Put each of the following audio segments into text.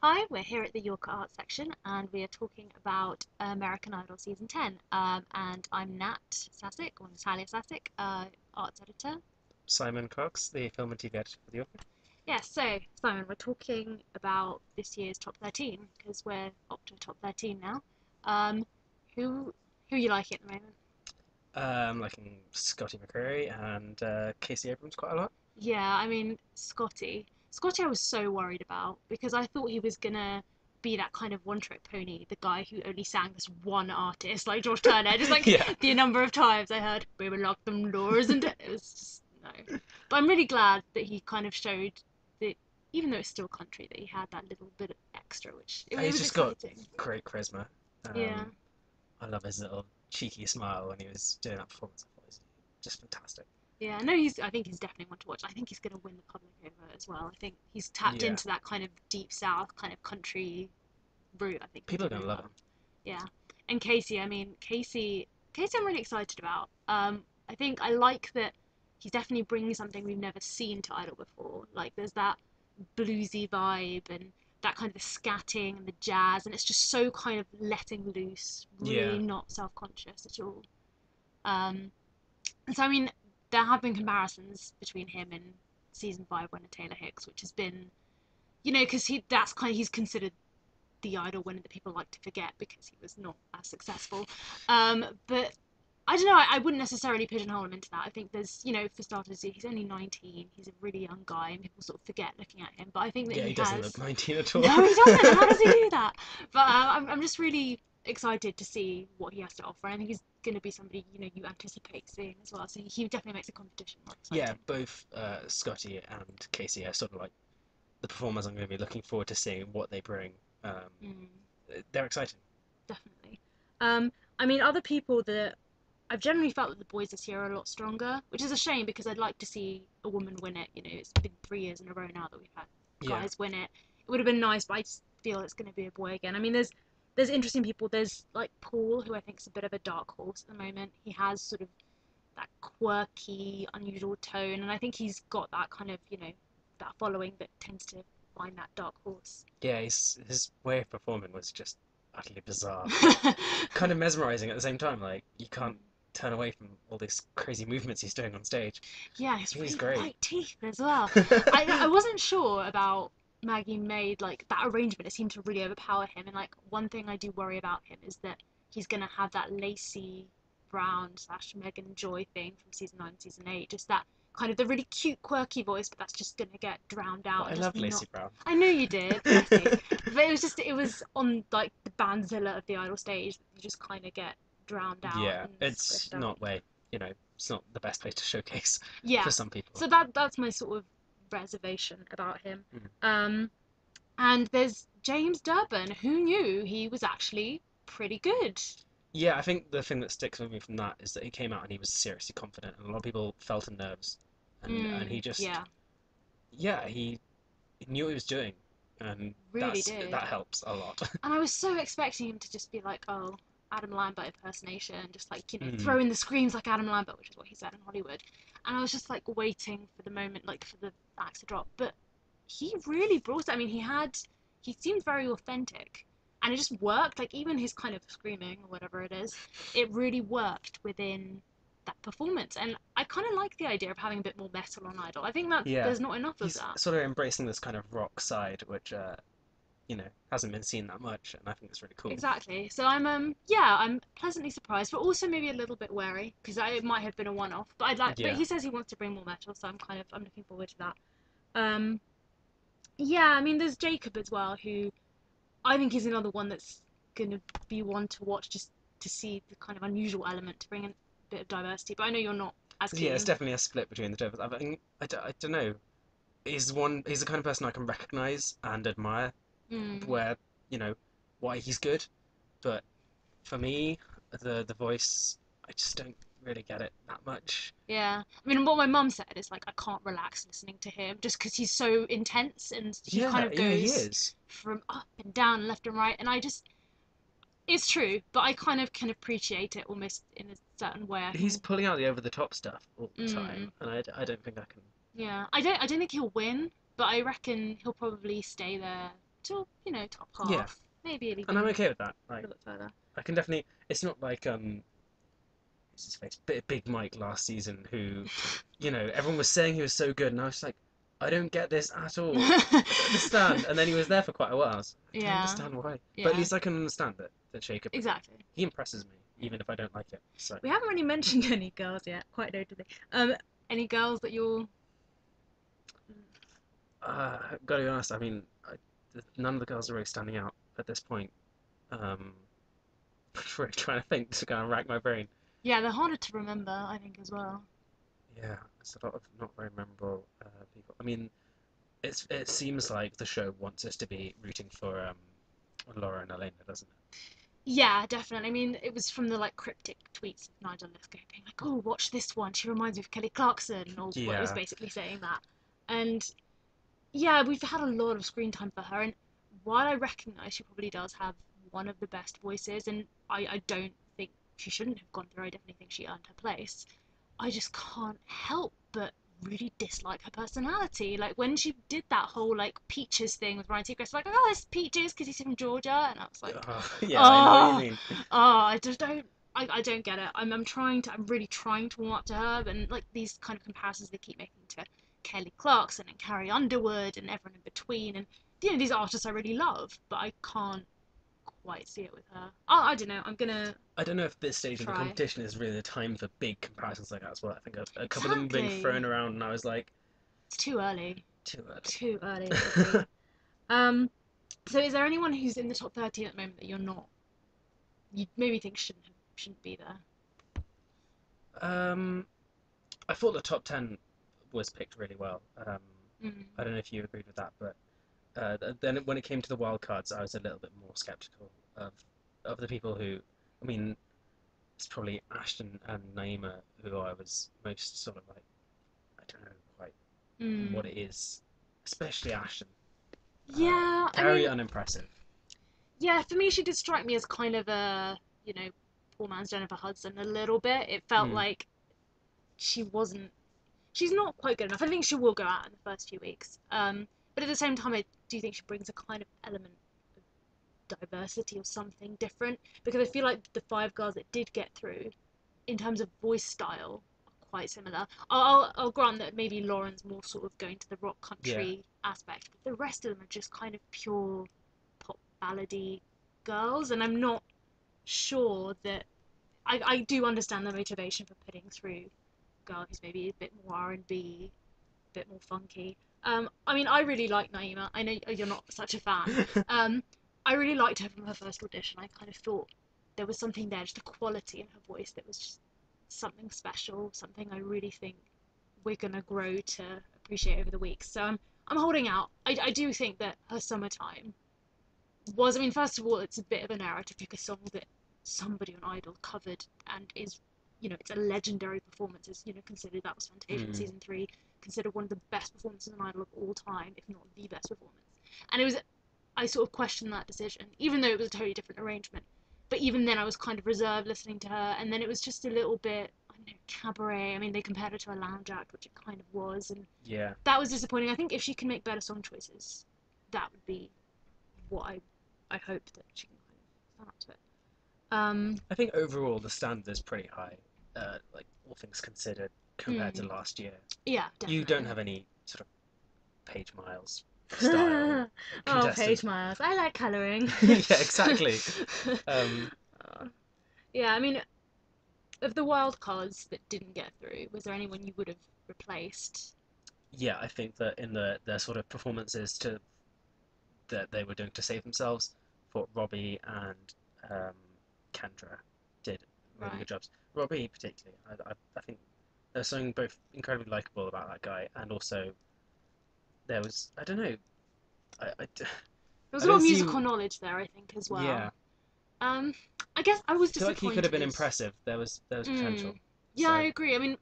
Hi, we're here at the Yorker Arts section and we are talking about American Idol Season 10. And I'm Nat Sasic, or Natalia Sasic, arts editor. Simon Cox, the film and TV editor for The Office. Yeah, so Simon, we're talking about this year's top 13 because we're up to top 13 now. Um, who are you liking at the moment? Liking Scotty McCreery and Casey Abrams quite a lot. Yeah, I mean, Scotty. Scotty, I was so worried about because I thought he was gonna be that kind of one trick pony, the guy who only sang this one artist, like George Turner. Just like Yeah, the number of times I heard, "Baby, lock them doors," and it was just no. But I'm really glad that he kind of showed that even though it's still country, that he had that little bit of extra, which it he's was just got exciting. great charisma. Yeah. I love his little cheeky smile when he was doing that performance. I thought it was just fantastic. Yeah, no, he's. I think he's definitely one to watch. I think he's going to win the public over as well. I think he's tapped Yeah, into that kind of deep south, kind of country route. I think he'll people do are gonna really love well. him. Yeah, and Casey. I mean, Casey, I'm really excited about. I think I like that he's definitely bringing something we've never seen to Idol before. Like there's that bluesy vibe and that kind of the scatting and the jazz, and it's just so kind of letting loose, really Yeah, not self-conscious at all. Um, and so I mean, there have been comparisons between him and season five winner Taylor Hicks, which has been, because that's kind of he's considered the idol winner that people like to forget because he was not as successful. But I don't know. I wouldn't necessarily pigeonhole him into that. I think there's, for starters, he's only 19. He's a really young guy, and people sort of forget looking at him. But I think that yeah, he he doesn't look has. 19 at all. No, he doesn't. How does he do that? But I'm just really excited to see what he has to offer. I think he's going to be somebody you anticipate seeing as well. So he definitely makes the competition more Yeah, exciting. both Scotty and Casey are sort of like the performers I'm going to be looking forward to seeing what they bring. Um, Mm, they're exciting. definitely. I mean, other people that I've generally felt that the boys this year are a lot stronger, which is a shame because I'd like to see a woman win it. It's been 3 years in a row now that we've had Yeah, guys win it. It would have been nice, but I just feel it's going to be a boy again. I mean, there's interesting people. There's like Paul, who I think is a bit of a dark horse at the moment. He has sort of that quirky, unusual tone, and I think he's got that kind of that following that tends to find that dark horse. yeah, his way of performing was just utterly bizarre, but kind of mesmerizing at the same time. Like you can't turn away from all these crazy movements he's doing on stage. Yeah, his He's really great. white teeth as well. I wasn't sure about Maggie made like that arrangement. It seemed to really overpower him. And like one thing I do worry about him is that he's gonna have that lacy brown slash Megan Joy thing from season 9, season 8. Just that kind of the really cute, quirky voice, but that's just gonna get drowned out But I and just love not. Lacey Brown. I knew you did, bless you. But it was on like the bandzilla of the Idol stage. You just kind of get drowned out Yeah, and it's squiffed out. not where, it's not the best place to showcase Yeah. for some people. So that's my sort of reservation about him. Mm. Um, and there's James Durban. Who knew he was actually pretty good? Yeah, I think the thing that sticks with me from that is that he came out and he was seriously confident, and a lot of people felt the nerves, and he just, Yeah, yeah, he knew what he was doing, and really did. that helps a lot. And I was so expecting him to just be like, oh, Adam Lambert impersonation, just like, Mm. throw in the screams like Adam Lambert, which is what he said in Hollywood. And I was just like waiting for the moment, like for the axe to drop. But he really brought it. I mean, he seemed very authentic. And it just worked. Like, even his kind of screaming or whatever it is, it really worked within that performance. And I kind of like the idea of having a bit more metal on Idol. I think that Yeah, there's not enough of he's that. sort of embracing this kind of rock side, which hasn't been seen that much, and I think it's really cool. Exactly. So I'm pleasantly surprised, but also maybe a little bit wary because it might have been a one-off. But but Yeah, he says he wants to bring more metal, so I'm looking forward to that. Um, yeah, I mean, there's Jacob as well, who I think he's another one that's gonna be one to watch just to see the kind of unusual element to bring in a bit of diversity. But I know you're not as yeah, it's keen. definitely a split between the two of us. I don't know. He's the kind of person I can recognize and admire, Mm, where you know why he's good, but for me, the voice, I just don't really get it that much. yeah. I mean, what my mum said is like I can't relax listening to him just because he's so intense and he kind Yeah, of yeah, he goes is. from up and down, left and right, and I just it's true, but I kind of can appreciate it almost in a certain way. I He's can. pulling out the over the top stuff all the time, Mm, and I don't think I can. yeah, I don't think he'll win, but I reckon he'll probably stay there till top Yeah, half, maybe and I'm even okay with that. a Like, little bit further. I can definitely. It's not like what's his face, Big Mike last season, who, everyone was saying he was so good, and I was like, I don't get this at all. I don't understand. And then he was there for quite a while. I was like, I don't Yeah, understand why. But at yeah, least I can understand that Jacob. exactly. He impresses me, Yeah. even if I don't like it. So, We haven't really mentioned any girls yet, quite notably. Any girls that you're? gotta be honest. I mean, none of the girls are really standing out at this point. Um, I'm really trying to think to kind of rack my brain. Yeah, they're harder to remember, I think, as well. Yeah, it's a lot of not very memorable people. I mean, it seems like the show wants us to be rooting for Laura and Elena, doesn't it? Yeah, definitely. I mean, it was from the like cryptic tweets of Nigel Lithgow being like, "Oh, watch this one. She reminds me of Kelly Clarkson," or well, it was Yeah. basically saying that. And yeah, we've had a lot of screen time for her. And while I recognise she probably does have one of the best voices, and I don't think she shouldn't have gone through. I definitely think she earned her place. I just can't help but really dislike her personality. Like when she did that whole like Peaches thing with Ryan Seacrest, like, oh, it's Peaches because he's from Georgia, and I was like, Yeah, I know what you oh, mean. I just don't. I don't get it. I'm really trying to warm up to her, and like these kind of comparisons they keep making to Kelly Clarkson and Carrie Underwood and everyone in between, and these artists I really love, but I can't quite see it with her. I don't know. I'm gonna I don't know if this stage of the try. competition is really the time for big comparisons like that as well. I think a couple of them being thrown Exactly. around, and I was like, It's too early. too Too early, I early. agree. Um, so is there anyone who's in the top 13 at the moment that you maybe think shouldn't be there? um, I thought the top 10 was picked really well. Mm, I don't know if you agreed with that, but then when it came to the wild cards, I was a little bit more skeptical of the people who. I mean, it's probably Ashton and Naima who I was most sort of like. I don't know quite what mm. it is, especially Ashton. Yeah, I Very mean, unimpressive. yeah, for me, she did strike me as kind of a, poor man's Jennifer Hudson a little bit. It felt Mm, like she wasn't, she's not quite good enough. I think she will go out in the first few weeks. But at the same time, I do think she brings a kind of element of diversity or something different because I feel like the five girls that did get through in terms of voice style are quite similar. I'll grant that maybe Lauren's more sort of going to the rock yeah, country aspect, but the rest of them are just kind of pure pop ballady girls, and I'm not sure that I do understand the motivation for putting through a girl who's maybe a bit more R&B, a bit more funky. I mean, I really like Naima. I know you're not such a fan. Um, I really liked her from her first audition. I kind of thought there was something there, just a quality in her voice that was just something special, something I really think we're gonna grow to appreciate over the weeks. So I'm holding out. I do think that her summertime was. I mean, first of all, it's a bit of an error to pick a song that somebody on Idol covered and is, it's a legendary performance. Is considered that was Fantasia in mm, season 3, considered one of the best performances on Idol of all time, if not the best performance. And it was, I sort of questioned that decision, even though it was a totally different arrangement. But even then, I was kind of reserved listening to her, and then it was just a little bit, I don't know, cabaret. I mean, they compared her to a lounge act, which it kind of was, and yeah. that was disappointing. I think if she can make better song choices, that would be what I hope that she can kind of stand up to it. I think overall the standard is pretty high, like all things considered, compared to Mm, last year. yeah, You don't definitely. have any sort of Page Miles style Oh, contestant. Page Miles. I like colouring. Yeah, exactly. Um, Yeah, I mean, of the wild cards that didn't get through, was there anyone you would have replaced? yeah, I think that in their sort of performances to that they were doing to save themselves, thought Robbie and um, Kendra did really good Right. jobs. Robbie particularly, I think there's something both incredibly likable about that guy, and also there was I don't know I, I, There was I a lot don't of see musical knowledge there, I think, as yeah well. Um, I guess I was I feel like he could have been disappointed. impressive. There was Mm, potential. yeah, I So agree. I mean,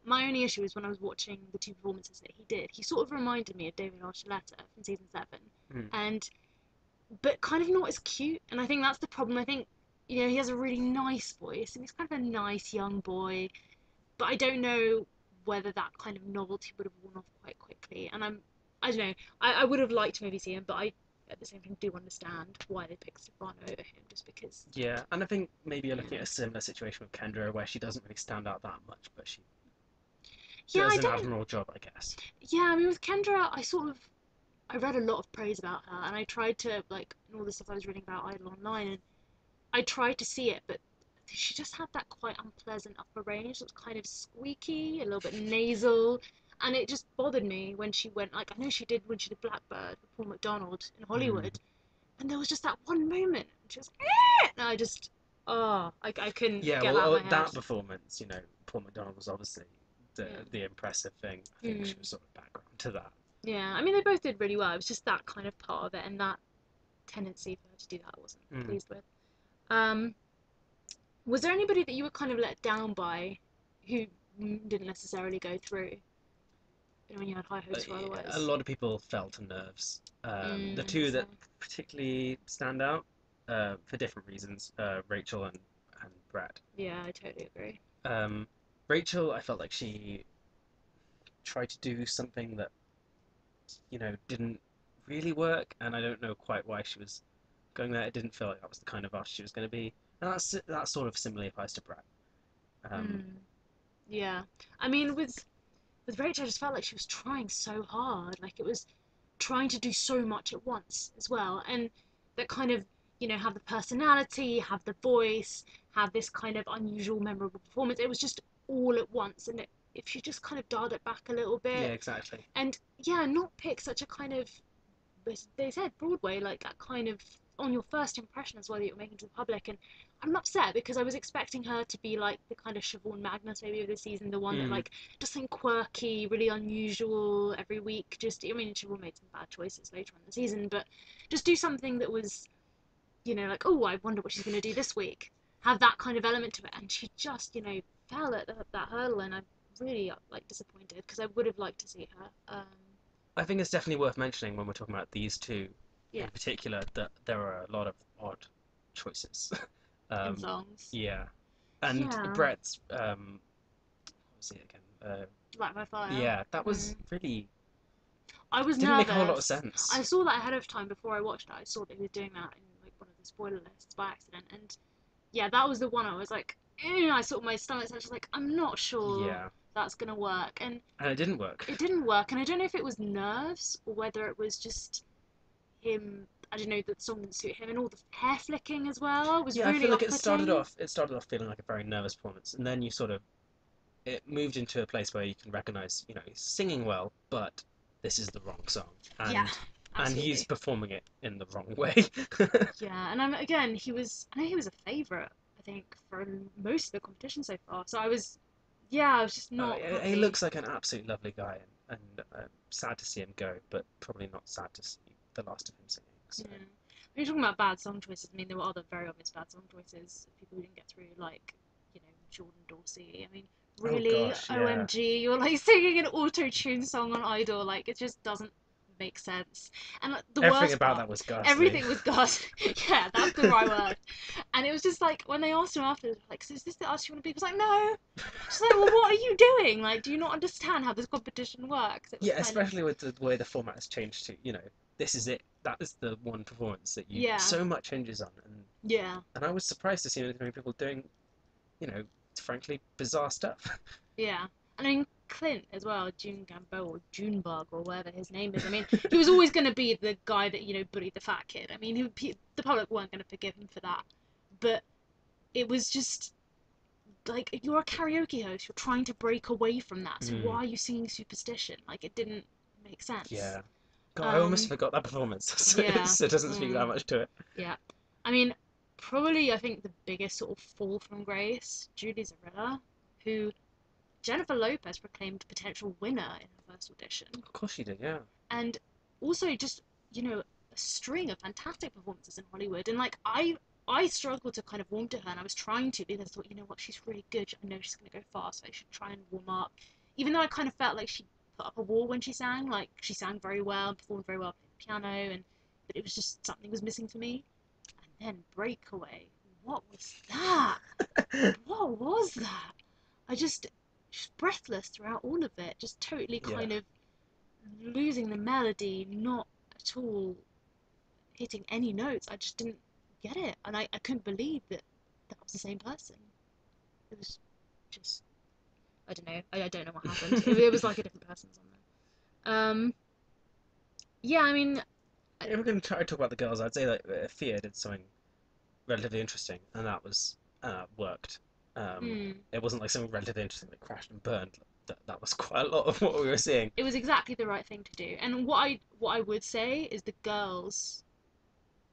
my only issue is when I was watching the two performances that he did, he sort of reminded me of David Archuleta from season 7, mm, and but kind of not as cute. And I think that's the problem. I think he has a really nice voice, and he's kind of a nice young boy, but I don't know whether that kind of novelty would have worn off quite quickly. And I don't know. I would have liked to maybe see him, but at the same time do understand why they picked Stefano over him, just because. Yeah, and I think maybe you're looking Yeah. at a similar situation with Kendra where she doesn't really stand out that much, but she Yeah, I does an don't. admirable job, I guess. Yeah, I mean, with Kendra, I read a lot of praise about her, and I tried to like in all the stuff I was reading about Idol online, and I tried to see it, but she just had that quite unpleasant upper range. It was kind of squeaky, a little bit nasal, and it just bothered me when she went. Like I know she did when she did Blackbird with Paul McDonald in Mm. Hollywood, and there was just that one moment, and she was, and I just, I couldn't Yeah, get that out of well, my head. that performance, Paul McDonald was obviously the Yeah. the impressive thing. I think she Mm. was sort of background to that. Yeah, I mean they both did really well. It was just that kind of part of it, and that tendency for her to do that I wasn't Mm. pleased with. Um, was there anybody that you were kind of let down by, who didn't necessarily go through? When you had high hopes for A otherwise. lot of people felt nerves. The two So that particularly stand out, for different reasons, Rachel and Brett. yeah, I totally agree. Um, Rachel, I felt like she tried to do something that didn't really work, and I don't know quite why she was going there. It didn't feel like that was the kind of artist she was going to be, and that sort of similarly applies to Brett. Um, Mm, yeah, I mean with Rachel, I just felt like she was trying so hard. Like it was trying to do so much at once as well, and that kind of have the personality, have the voice, have this kind of unusual, memorable performance. It was just all at once, and if she just kind of dialed it back a little yeah, bit, exactly. and yeah, not pick such a kind of, they said Broadway, like that kind of on your first impression as well that you're making to the public. And I'm upset because I was expecting her to be like the kind of Siobhan Magnus maybe of the season, the one that Mm. like just something quirky, really unusual every week. Just I mean Siobhan made some bad choices later on in the season, but just do something that was like, oh, I wonder what she's going to do this week. Have that kind of element to it, and she just fell at that hurdle, and I'm really like disappointed because I would have liked to see her. I think it's definitely worth mentioning when we're talking about these two Yeah, in particular that there are a lot of odd choices. in um, songs. yeah, and Yeah, Brett's what was it again? Light by Fire. Yeah, that was Mm. really I was didn't make a whole lot of nervous. I sense. saw that ahead of time before I watched it. I saw that he was doing that in like one of the spoiler lists by accident, and yeah, that was the one I was like, I saw my stomach. I was like, I'm not sure Yeah, that's gonna work, and and it didn't work. it didn't work. And I don't know if it was nerves or whether it was just him. I don't know that the song didn't suit him, and all the hair flicking as well was Yeah, I feel really like it started off-putting. off it started off feeling like a very nervous performance, and then you sort of it moved into a place where you can recognize, he's singing well, but this is the wrong song, Yeah, and he's absolutely. performing it in the wrong way. Yeah, and again, I know he was a favourite, I think, for most of the competition so far. So I was just not He happy. looks like an absolute lovely guy, and sad to see him go, but probably not sad to see the last of him singing. So, Yeah. When you're talking about bad song choices, I mean, there were other very obvious bad song choices. People who didn't get through, like, Jordan Dorsey. I mean, oh really, gosh, yeah, OMG, you're like singing an auto tune song on Idol. Like, it just doesn't make sense. And like, the everything worst about part, that was ghastly. everything was God. Yeah, that's the right word. And it was just like, when they asked him after, like, so is this the artist you want to be? He was like, no. She's like, well, what are you doing? Like, do you not understand how this competition works? It was Yeah, kind of, especially with the way the format has changed to, this is it. That is the one performance that you yeah, so much hinges on, yeah. and I was surprised to see so many people doing, you know, frankly bizarre stuff. Yeah. And I mean, Clint as well, June Gambo or Junebug or whatever his name is. I mean, he was always going to be the guy that, bullied the fat kid. I mean, the public weren't going to forgive him for that. But it was just like, you're a karaoke host, you're trying to break away from that. So Mm, why are you singing Superstition? Like, it didn't make sense. yeah. God, I almost Um, forgot that performance. So yeah. it doesn't speak that Mm, much to it. yeah. I mean, probably, I think the biggest sort of fall from grace, Julie Zarella, who Jennifer Lopez proclaimed potential winner in her first audition, Of course she did, yeah. and also just a string of fantastic performances in Hollywood. And like I struggled to kind of warm to her, and I was trying to because I thought, what, she's really good. I know she's gonna go far, so I should try and warm up. Even though I kind of felt like she put up a wall when she sang, like she sang very well, performed very well, played the piano, and but it was just something was missing for me. And then Breakaway, what was that? What was that? I just breathless throughout all of it, just totally Yeah. kind of losing the melody, not at all hitting any notes. I just didn't get it, and I couldn't believe that that was the same person. It was just I don't know. I don't know what happened. It was like a different person's on there. Yeah, I mean, If we're going to try to talk about the girls, I'd say that Thea did something relatively interesting, and that was worked. mm, It wasn't like something relatively interesting that crashed and burned. That was quite a lot of what we were seeing. it was exactly the right thing to do. And what I would say is the girls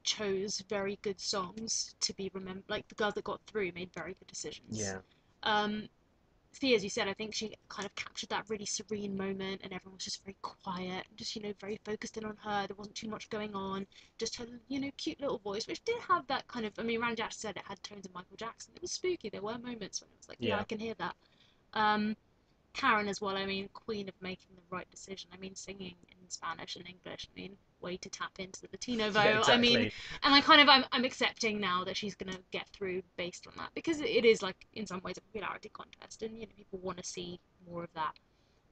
chose very good songs to be remembered. Like the girls that got through made very good decisions. Yeah, Um, Thea, as you said, I think she kind of captured that really serene moment, and everyone was just very quiet, and just very focused in on her. There wasn't too much going on, just her cute little voice, which did have that kind of. I mean, Randy Jackson said it had tones of Michael Jackson. It was spooky. There were moments when it was like, yeah, I yeah. can hear that. Um, Karen as well. I mean, queen of making the right decision. I mean, singing in Spanish and English. I mean, way to tap into the Latino Yeah, vote. I mean, exactly. and I'm accepting now that she's gonna get through based on that because it is like in some ways a popularity contest, and people want to see more of that.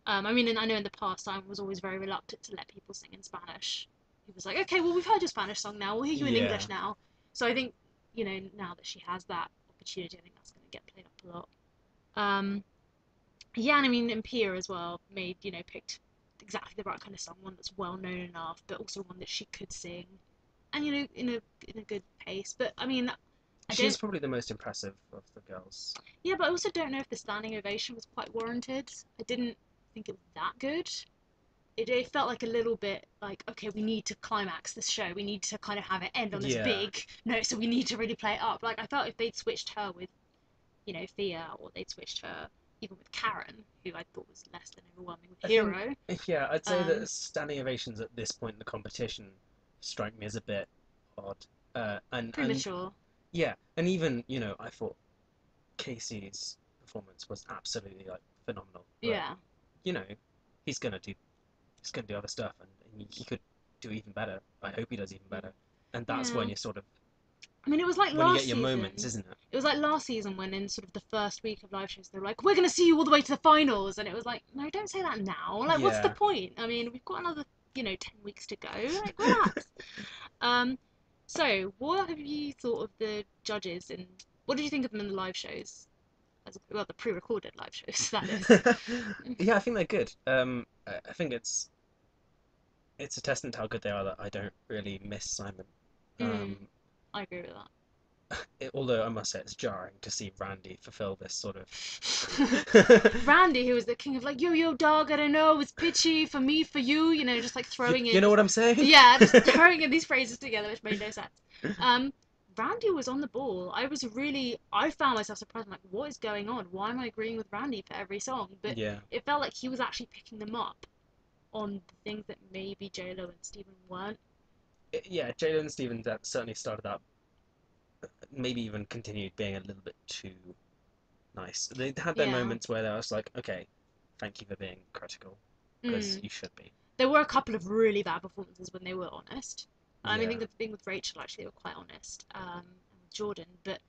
I mean, and I know in the past I was always very reluctant to let people sing in Spanish. He was like, okay, well we've heard your Spanish song now. We'll hear you in Yeah. English now. So I think now that she has that opportunity, I think that's going to get played up a lot. Um, yeah, and I mean, and Pia as well picked exactly the right kind of song, one that's well known enough, but also one that she could sing, and in a good pace. But I mean, I She's don't. probably the most impressive of the girls. Yeah, but I also don't know if the standing ovation was quite warranted. I didn't think it was that good. It felt like a little bit like, okay, we need to climax this show. We need to kind of have it end on this Yeah. big note, so we need to really play it up. Like I felt if they'd switched her with Thea, or they'd switched her even with Karen, who I thought was less than overwhelming with I think, Hero. yeah, I'd say that Um, standing ovations at this point in the competition strike me as a bit odd. And Premature. yeah, and even, I thought Casey's performance was absolutely like phenomenal. But, Yeah. you know, he's gonna do he's gonna do other stuff, and he could do even better. I hope he does even Mm. better. And that's Yeah. when you sort of I mean, it was like when you last get your moments, season. isn't it? It was like last season when in sort of the first week of live shows they were like, "We're gonna see you all the way to the finals," and it was like, "No, don't say that now. Like, what's the Yeah. point? I mean, we've got another 10 weeks to go. Like, relax." Um, so what have you thought of the judges and what did you think of them in the live shows? Well, the pre-recorded live shows, that is. Yeah, I think they're good. I think it's a testament to how good they are that I don't really miss Simon. Mm, Um, I agree with although I must say it's jarring to see Randy fulfill this sort of. that. Randy, who was the king of like, yo, yo, dog, I don't know, it's pitchy for me, for you, just like you, throwing you in know these, what I'm saying? yeah, just throwing in these phrases together, which made no sense. Um, Randy was on the ball. I found myself surprised. I'm like, what is going on? Why am I agreeing with Randy for every song? But Yeah. it felt like he was actually picking them up on the things that maybe JLo and Steven weren't. Yeah, Jalen and Stevens that certainly started out, maybe even continued being a little bit too nice. They had their Yeah. moments where I was like, okay, thank you for being critical, because Mm. you should be. There were a couple of really bad performances when they were honest. I mean, I think Yeah. the thing with Rachel actually they were quite honest, and with Jordan, but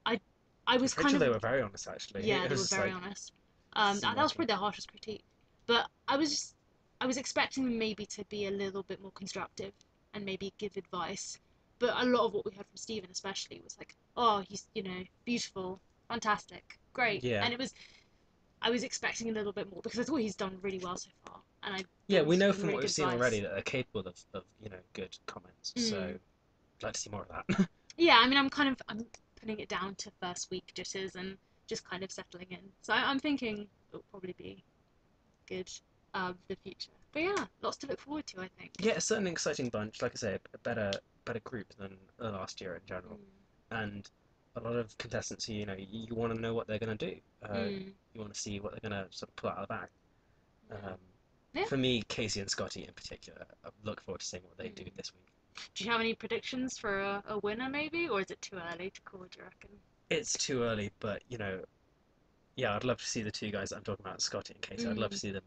I I was With kind Rachel, of they were very honest, actually. yeah, It they was were just very like, honest. this isn't That was working. probably their harshest critique. But I was expecting them maybe to be a little bit more constructive and maybe give advice. But a lot of what we heard from Stephen, especially, was like, "Oh, he's beautiful, fantastic, great," Yeah. and I was expecting a little bit more because I thought he's done really well so far, and I Yeah, thought we he's know given from really what we've good seen already advice. that they're capable of good comments. So Mm. I'd like to see more of that. Yeah, I mean, I'm putting it down to first week jitters and just kind of settling in. So I'm thinking it'll probably be good for the future. But yeah, lots to look forward to, I think. Yeah, it's certainly an exciting bunch. Like I say, a better group than last year in general, and a lot of contestants who you want to know what they're going to do. Mm. You want to see what they're going to sort of pull out of the bag. Yeah. Um, Yeah. for me, Casey and Scotty in particular, I look forward to seeing what they do Mm. this week. Do you have any predictions for a winner, maybe, or is it too early to call? Do you reckon? It's too early, but yeah, I'd love to see the two guys that I'm talking about, Scotty and Casey. I'd love to Mm. see them,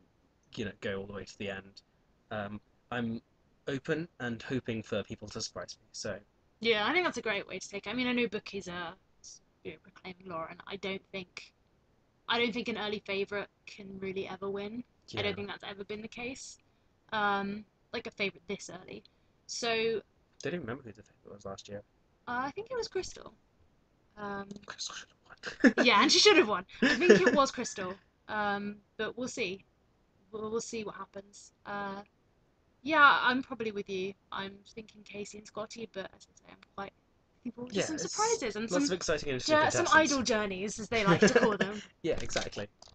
go all the way to the end. I'm open and hoping for people to surprise me. So Yeah, I think that's a great way to take it. I mean, I know Bookie's a proclaiming Lauren. I don't think an early favourite can really ever win. I yeah, don't think that's ever been the case. Um, like a favourite this early. So don't even remember who the favourite was last year. I think it was Crystal. Um, Crystal should have won. yeah, and she should have won. I think it was Crystal. But we'll see. We'll see what happens. Yeah, I'm probably with you. I'm thinking Casey and Scotty, but as I say, I'm quite looking forward to Yeah, some it's surprises and lots of exciting, interesting some contestants. idol journeys, as they like to call them. Yeah, exactly.